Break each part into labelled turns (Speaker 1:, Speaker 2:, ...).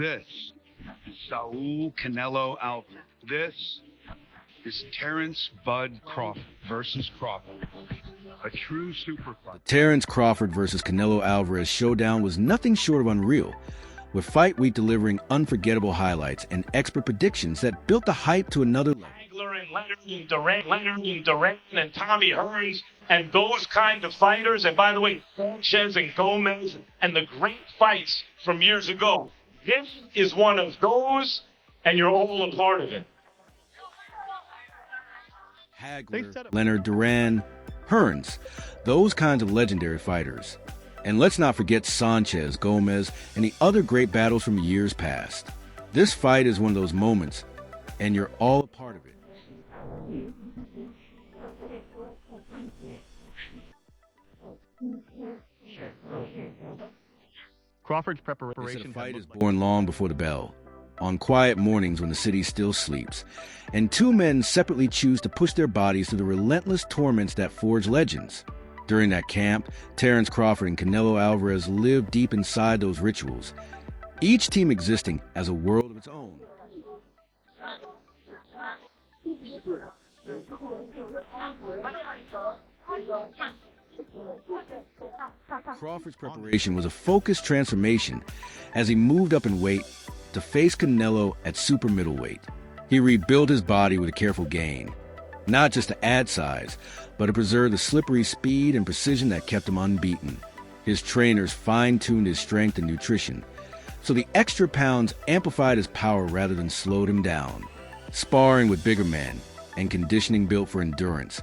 Speaker 1: This is Saul Canelo Alvarez. This is Terence Bud Crawford versus Crawford. A true super fight.
Speaker 2: The Terence Crawford versus Canelo Alvarez showdown was nothing short of unreal, with Fight Week delivering unforgettable highlights and expert predictions that built the hype to another level.
Speaker 3: Leonard Durant and Tommy Hearns and those kind of fighters, and by the way, Sanchez and Gomez and the great fights from years ago. This is one of those, and you're all a part of it.
Speaker 2: Hagler, Leonard Duran, Hearns, those kinds of legendary fighters. And let's not forget Sanchez, Gomez, and the other great battles from years past. This fight is one of those moments, and you're all a part of it.
Speaker 4: Crawford's preparation.
Speaker 2: The fight is born long before the bell, on quiet mornings when the city still sleeps, and two men separately choose to push their bodies through the relentless torments that forge legends. During that camp, Terence Crawford and Canelo Alvarez live deep inside those rituals, each team existing as a world of its own. Crawford's preparation was a focused transformation as he moved up in weight to face Canelo at super middleweight. He rebuilt his body with a careful gain, not just to add size, but to preserve the slippery speed and precision that kept him unbeaten. His trainers fine-tuned his strength and nutrition, so the extra pounds amplified his power rather than slowed him down. Sparring with bigger men and conditioning built for endurance,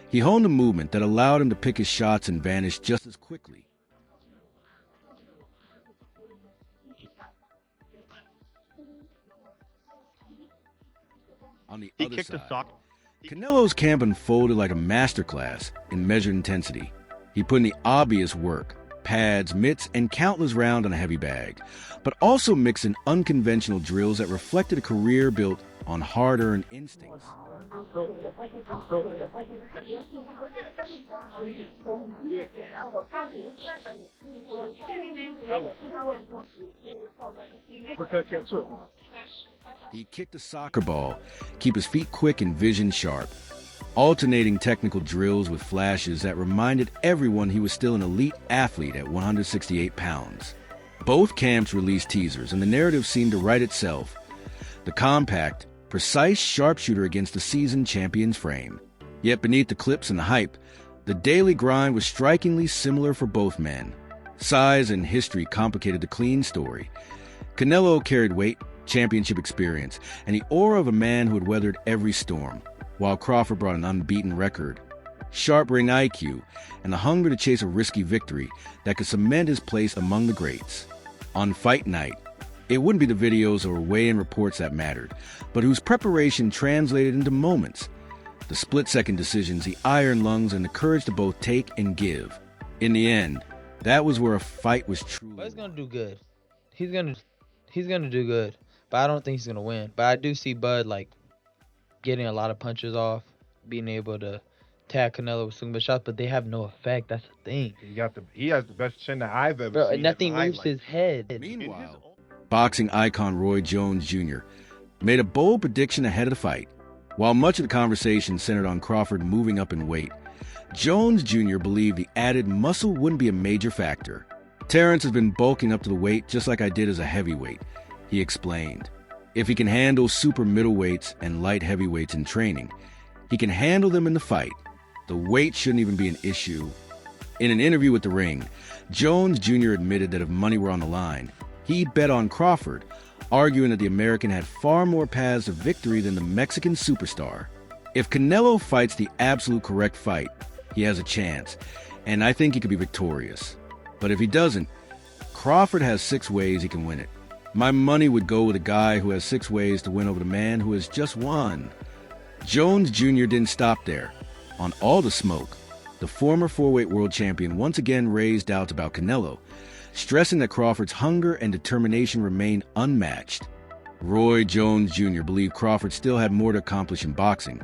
Speaker 2: he honed a movement that allowed him to pick his shots and vanish just as quickly. On the other side, Canelo's camp unfolded like a masterclass in measured intensity. He put in the obvious work, pads, mitts, and countless rounds on a heavy bag, but also mixed in unconventional drills that reflected a career built on hard-earned instincts. He kicked a soccer ball, keep his feet quick and vision sharp, alternating technical drills with flashes that reminded everyone he was still an elite athlete at 168 pounds. Both camps released teasers, and the narrative seemed to write itself. The compact, precise sharpshooter against the seasoned champion's frame. Yet beneath the clips and the hype, the daily grind was strikingly similar for both men. Size and history complicated the clean story. Canelo carried weight, championship experience, and the aura of a man who had weathered every storm, while Crawford brought an unbeaten record, sharp ring IQ, and the hunger to chase a risky victory that could cement his place among the greats. On fight night, it wouldn't be the videos or weigh-in reports that mattered, but whose preparation translated into moments. The split-second decisions, the iron lungs, and the courage to both take and give. In the end, that was where a fight was truly.
Speaker 5: Bud's gonna do good. He's gonna do good, but I don't think he's gonna win. But I do see Bud like getting a lot of punches off, being able to tag Canelo with some good shots, but they have no effect. That's the thing.
Speaker 4: He has the best chin that I've ever
Speaker 5: Bro,
Speaker 4: seen.
Speaker 5: and nothing moves his head.
Speaker 2: Meanwhile, boxing icon Roy Jones Jr. made a bold prediction ahead of the fight. While much of the conversation centered on Crawford moving up in weight, Jones Jr. believed the added muscle wouldn't be a major factor. Terence has been bulking up to the weight just like I did as a heavyweight, he explained. If he can handle super middleweights and light heavyweights in training, he can handle them in the fight. The weight shouldn't even be an issue. In an interview with The Ring, Jones Jr. admitted that if money were on the line, he'd bet on Crawford, arguing that the American had far more paths to victory than the Mexican superstar. If Canelo fights the absolute correct fight, he has a chance, and I think he could be victorious. But if he doesn't, Crawford has 6 ways he can win it. My money would go with a guy who has 6 ways to win over the man who has just won. Jones Jr. didn't stop there. On All the Smoke, the former 4-weight world champion once again raised doubts about Canelo, stressing that Crawford's hunger and determination remained unmatched. Roy Jones Jr. believed Crawford still had more to accomplish in boxing,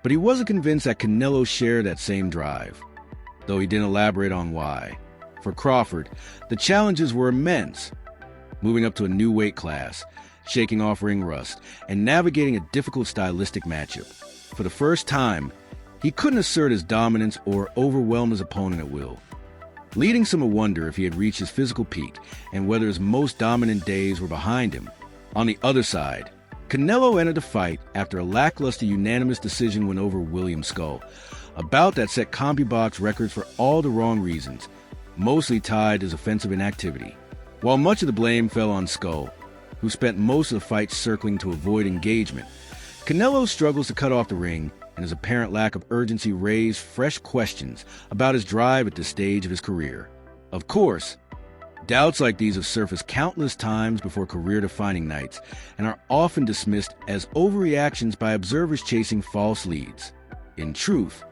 Speaker 2: but he wasn't convinced that Canelo shared that same drive, though he didn't elaborate on why. For Crawford, the challenges were immense. moving up to a new weight class, shaking off ring rust, and navigating a difficult stylistic matchup. For the first time, he couldn't assert his dominance or overwhelm his opponent at will, leading some to wonder if he had reached his physical peak and whether his most dominant days were behind him. On the other side, Canelo entered the fight after a lackluster unanimous decision win over William Skull, a bout that set CompuBox records for all the wrong reasons, mostly tied to his offensive inactivity. While much of the blame fell on Skull, who spent most of the fight circling to avoid engagement, Canelo struggles to cut off the ring, and his apparent lack of urgency raised fresh questions about his drive at this stage of his career. Of course, doubts like these have surfaced countless times before career-defining nights and are often dismissed as overreactions by observers chasing false leads. In truth,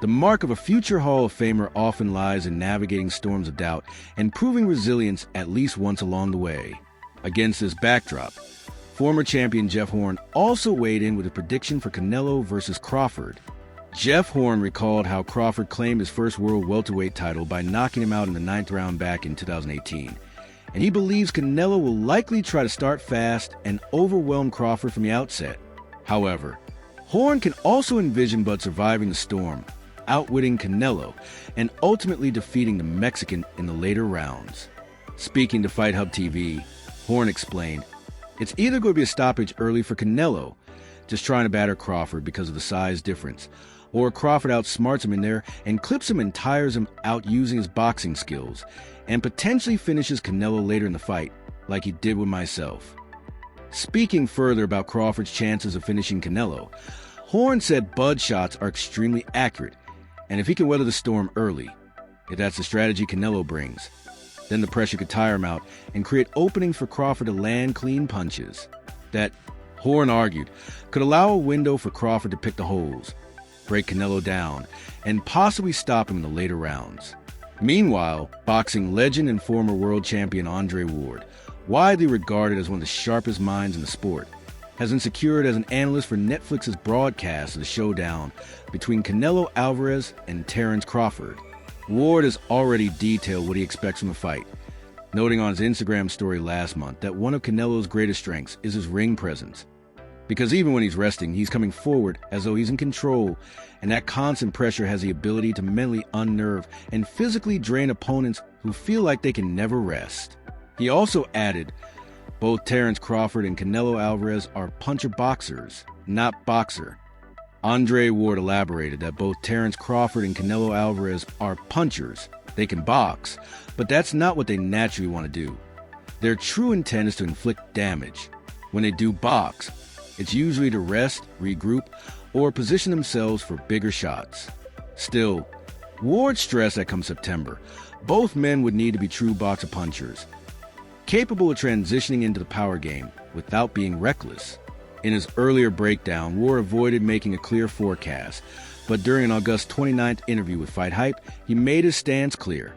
Speaker 2: the mark of a future Hall of Famer often lies in navigating storms of doubt and proving resilience at least once along the way. Against this backdrop, former champion Jeff Horn also weighed in with a prediction for Canelo versus Crawford. Jeff Horn recalled how Crawford claimed his first world welterweight title by knocking him out in the 9th round back in 2018, and he believes Canelo will likely try to start fast and overwhelm Crawford from the outset. However, Horn can also envision Bud surviving the storm, outwitting Canelo, and ultimately defeating the Mexican in the later rounds. Speaking to Fight Hub TV, Horn explained, "It's either going to be a stoppage early for Canelo, just trying to batter Crawford because of the size difference, or Crawford outsmarts him in there and clips him and tires him out using his boxing skills, and potentially finishes Canelo later in the fight, like he did with myself." Speaking further about Crawford's chances of finishing Canelo, Horn said Bud's shots are extremely accurate, and if he can weather the storm early, if that's the strategy Canelo brings, then the pressure could tire him out and create openings for Crawford to land clean punches. That, Horn argued, could allow a window for Crawford to pick the holes, break Canelo down, and possibly stop him in the later rounds. Meanwhile, boxing legend and former world champion Andre Ward, widely regarded as one of the sharpest minds in the sport, has been secured as an analyst for Netflix's broadcast of the showdown between Canelo Alvarez and Terence Crawford. Ward has already detailed what he expects from the fight, noting on his Instagram story last month that one of Canelo's greatest strengths is his ring presence. Because even when he's resting, he's coming forward as though he's in control, and that constant pressure has the ability to mentally unnerve and physically drain opponents who feel like they can never rest. He also added, both Terence Crawford and Canelo Alvarez are puncher boxers, not boxer. Andre Ward elaborated that both Terence Crawford and Canelo Alvarez are punchers. They can box, but that's not what they naturally want to do. Their true intent is to inflict damage. When they do box, it's usually to rest, regroup, or position themselves for bigger shots. Still, Ward stressed that come September, both men would need to be true boxer punchers, capable of transitioning into the power game without being reckless. In his earlier breakdown, Ward avoided making a clear forecast, but during an August 29th interview with Fight Hype, he made his stance clear.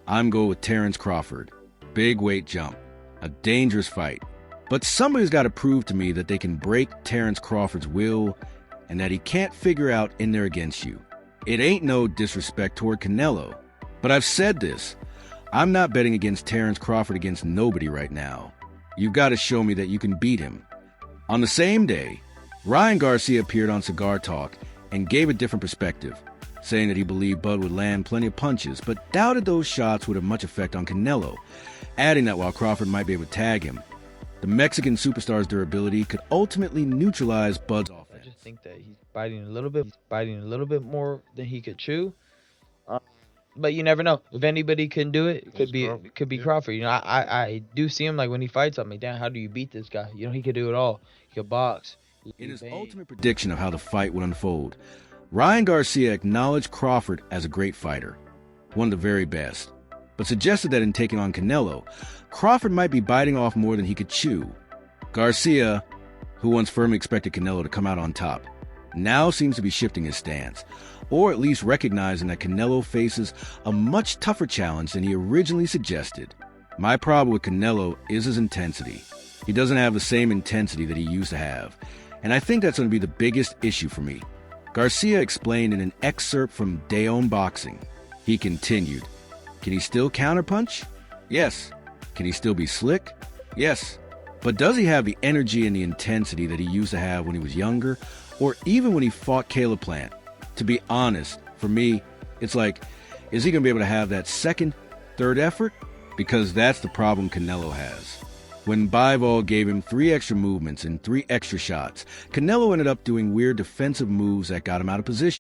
Speaker 2: "I'm going with Terence Crawford. Big weight jump. A dangerous fight. But somebody's got to prove to me that they can break Terence Crawford's will and that he can't figure out in there against you. It ain't no disrespect toward Canelo, but I've said this. I'm not betting against Terence Crawford against nobody right now. You've got to show me that you can beat him." On the same day, Ryan Garcia appeared on Cigar Talk and gave a different perspective, saying that he believed Bud would land plenty of punches, but doubted those shots would have much effect on Canelo, adding that while Crawford might be able to tag him, the Mexican superstar's durability could ultimately neutralize Bud's offense.
Speaker 5: I just think that he's biting a little bit more than he could chew. But you never know. If anybody can do it, it could be Crawford. You know, I do see him like when he fights. I'm like, damn, how do you beat this guy? You know, he could do it all. He could box.
Speaker 2: In his ultimate prediction of how the fight would unfold, Ryan Garcia acknowledged Crawford as a great fighter, one of the very best, but suggested that in taking on Canelo, Crawford might be biting off more than he could chew. Garcia, who once firmly expected Canelo to come out on top, now seems to be shifting his stance, or at least recognizing that Canelo faces a much tougher challenge than he originally suggested. My problem with Canelo is his intensity. He doesn't have the same intensity that he used to have, and I think that's going to be the biggest issue for me. Garcia explained in an excerpt from Day On Boxing. He continued, "Can he still counterpunch? Yes. Can he still be slick? Yes, but does he have the energy and the intensity that he used to have when he was younger, or even when he fought Caleb Plant? To be honest, for me, it's like, is he going to be able to have that second, third effort? Because that's the problem Canelo has. When Bivol gave him 3 extra movements and 3 extra shots, Canelo ended up doing weird defensive moves that got him out of position.